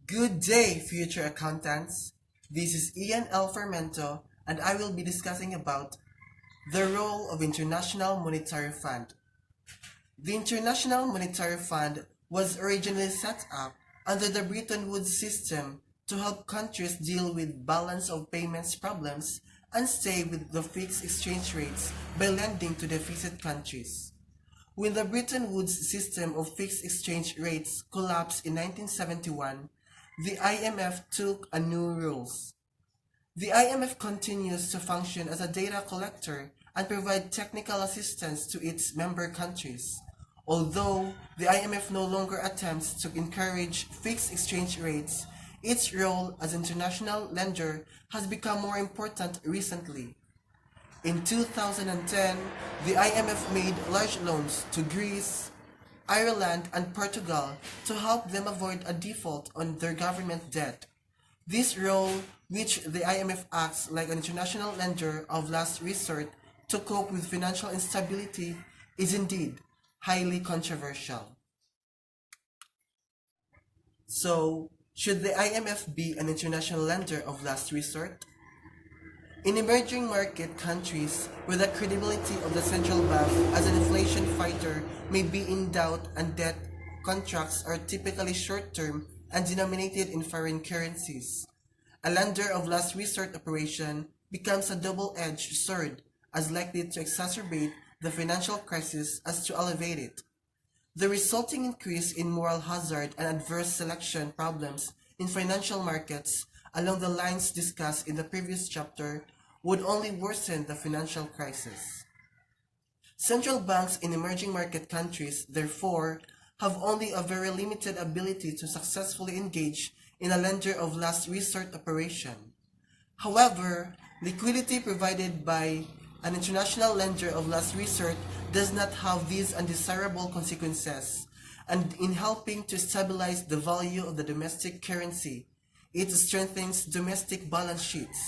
Good day, future accountants. This is Ian L. Fermento, and I will be discussing about the role of International Monetary Fund. The International Monetary Fund was originally set up under the Bretton Woods system to help countries deal with balance of payments problems and stay with the fixed exchange rates by lending to deficit countries. When the Bretton Woods system of fixed exchange rates collapsed in 1971, the IMF took a new rules. The IMF continues to function as a data collector and provide technical assistance to its member countries. Although the IMF no longer attempts to encourage fixed exchange rates, its role as international lender has become more important recently. In 2010, the IMF made large loans to Greece, Ireland, and Portugal to help them avoid a default on their government debt. This role, which the IMF acts like an international lender of last resort to cope with financial instability, is indeed highly controversial. So, should the IMF be an international lender of last resort? In emerging market countries where the credibility of the central bank as an inflation fighter may be in doubt and debt contracts are typically short-term and denominated in foreign currencies, a lender of last resort operation becomes a double-edged sword as likely to exacerbate the financial crisis as to elevate it. The resulting increase in moral hazard and adverse selection problems in financial markets, along the lines discussed in the previous chapter, would only worsen the financial crisis. Central banks in emerging market countries, therefore, have only a very limited ability to successfully engage in a lender of last resort operation. However, liquidity provided by an international lender of last resort does not have these undesirable consequences, and in helping to stabilize the value of the domestic currency, it strengthens domestic balance sheets.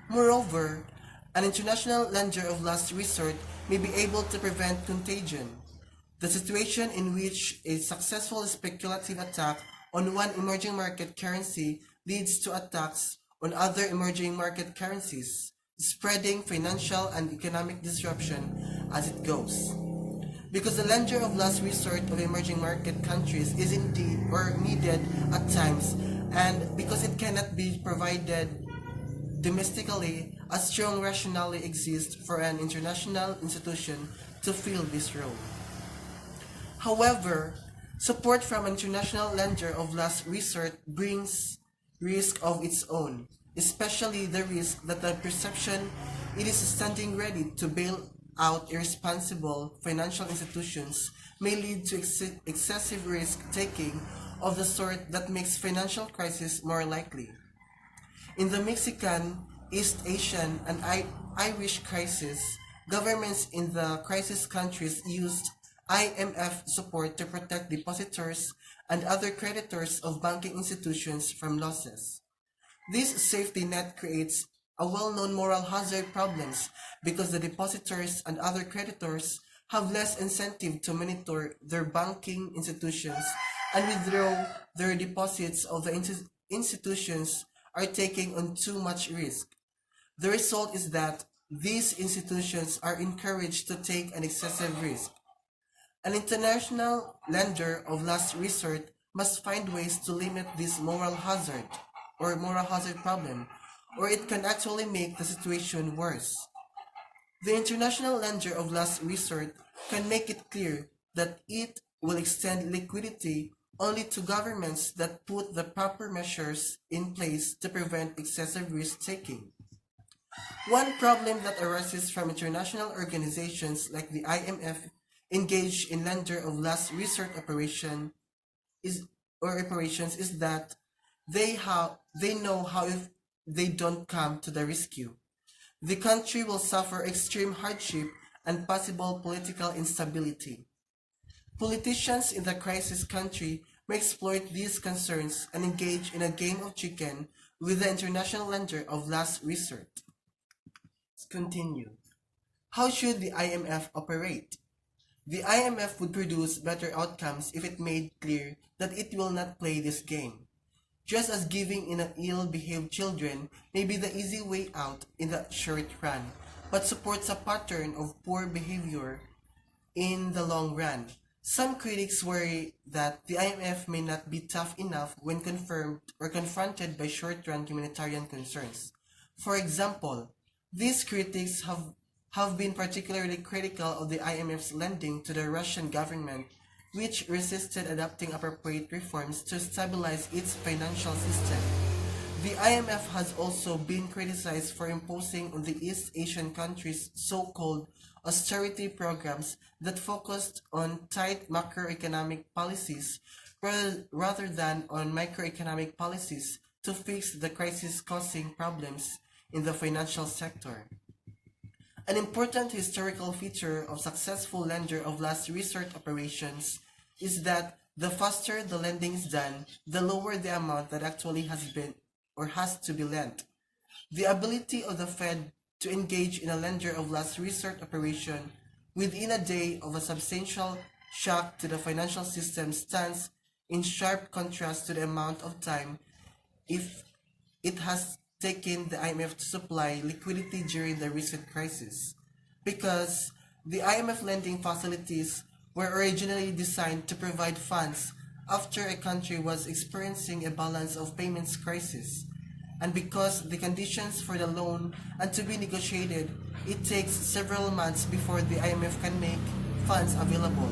Moreover, an international lender of last resort may be able to prevent contagion, the situation in which a successful speculative attack on one emerging market currency leads to attacks on other emerging market currencies, spreading financial and economic disruption as it goes. Because the lender of last resort of emerging market countries is indeed or needed at times, and because it cannot be provided domestically, a strong rationale exists for an international institution to fill this role. However, support from an international lender of last resort brings risk of its own, especially the risk that the perception it is standing ready to bail out irresponsible financial institutions may lead to excessive risk-taking of the sort that makes financial crisis more likely. In the Mexican, East Asian, and Irish crisis, governments in the crisis countries used IMF support to protect depositors and other creditors of banking institutions from losses. This safety net creates a well-known moral hazard problems because the depositors and other creditors have less incentive to monitor their banking institutions and withdraw their deposits of the institutions are taking on too much risk. The result is that these institutions are encouraged to take an excessive risk. An international lender of last resort must find ways to limit this moral hazard problem, or it can actually make the situation worse. The international lender of last resort can make it clear that it will extend liquidity only to governments that put the proper measures in place to prevent excessive risk-taking. One problem that arises from international organizations like the IMF engaged in lender of last resort is operations is that they know how if they don't come to the rescue, the country will suffer extreme hardship and possible political instability. Politicians in the crisis country may exploit these concerns and engage in a game of chicken with the international lender of last resort. Let's continue. How should the IMF operate? The IMF would produce better outcomes if it made clear that it will not play this game. just as giving in ill-behaved children may be the easy way out in the short run, but supports a pattern of poor behavior in the long run. Some critics worry that the IMF may not be tough enough when confirmed or confronted by short-run humanitarian concerns. For example, these critics have been particularly critical of the IMF's lending to the Russian government, which resisted adopting appropriate reforms to stabilize its financial system. The IMF has also been criticized for imposing on the East Asian countries so-called austerity programs that focused on tight macroeconomic policies rather than on microeconomic policies to fix the crisis-causing problems in the financial sector. An important historical feature of successful lender of last resort operations is that the faster the lending is done, the lower the amount that actually has been or has to be lent. The ability of the Fed to engage in a lender of last resort operation within a day of a substantial shock to the financial system stands in sharp contrast to the amount of time if it has taken the IMF to supply liquidity during the recent crisis. Because the IMF lending facilities were originally designed to provide funds after a country was experiencing a balance of payments crisis, and because the conditions for the loan and to be negotiated, it takes several months before the IMF can make funds available.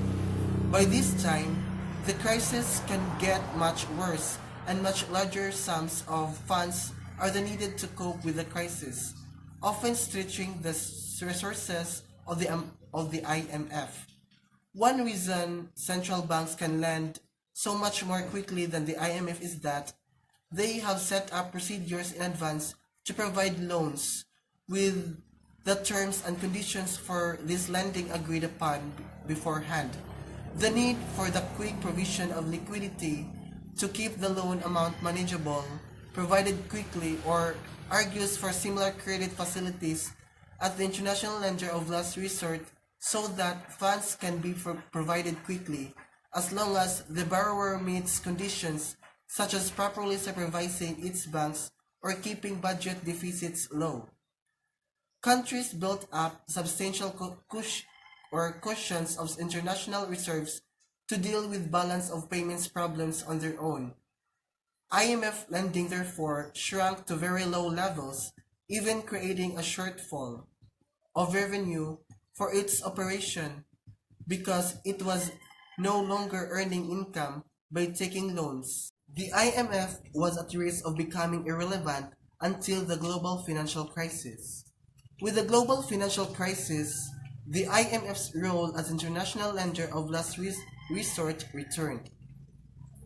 By this time, the crisis can get much worse, and much larger sums of funds are needed to cope with the crisis, often stretching the resources of the IMF. One reason central banks can lend so much more quickly than the IMF is that they have set up procedures in advance to provide loans with the terms and conditions for this lending agreed upon beforehand. The need for the quick provision of liquidity to keep the loan amount manageable, provided quickly, or argues for similar credit facilities at the international lender of last resort so that funds can be provided quickly, as long as the borrower meets conditions such as properly supervising its banks or keeping budget deficits low. Countries built up substantial cushions of international reserves to deal with balance of payments problems on their own. IMF lending therefore shrunk to very low levels, even creating a shortfall of revenue for its operation because it was no longer earning income by taking loans. The IMF was at risk of becoming irrelevant until the global financial crisis. With the global financial crisis, the IMF's role as international lender of last resort returned.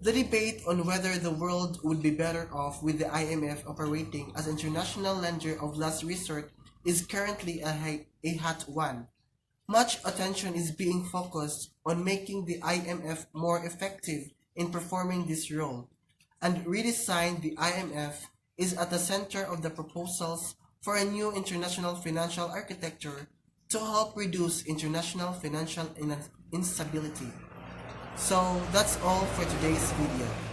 The debate on whether the world would be better off with the IMF operating as international lender of last resort is currently a hot one. Much attention is being focused on making the IMF more effective in performing this role, and redesign the IMF is at the center of the proposals for a new international financial architecture to help reduce international financial instability. So that's all for today's video.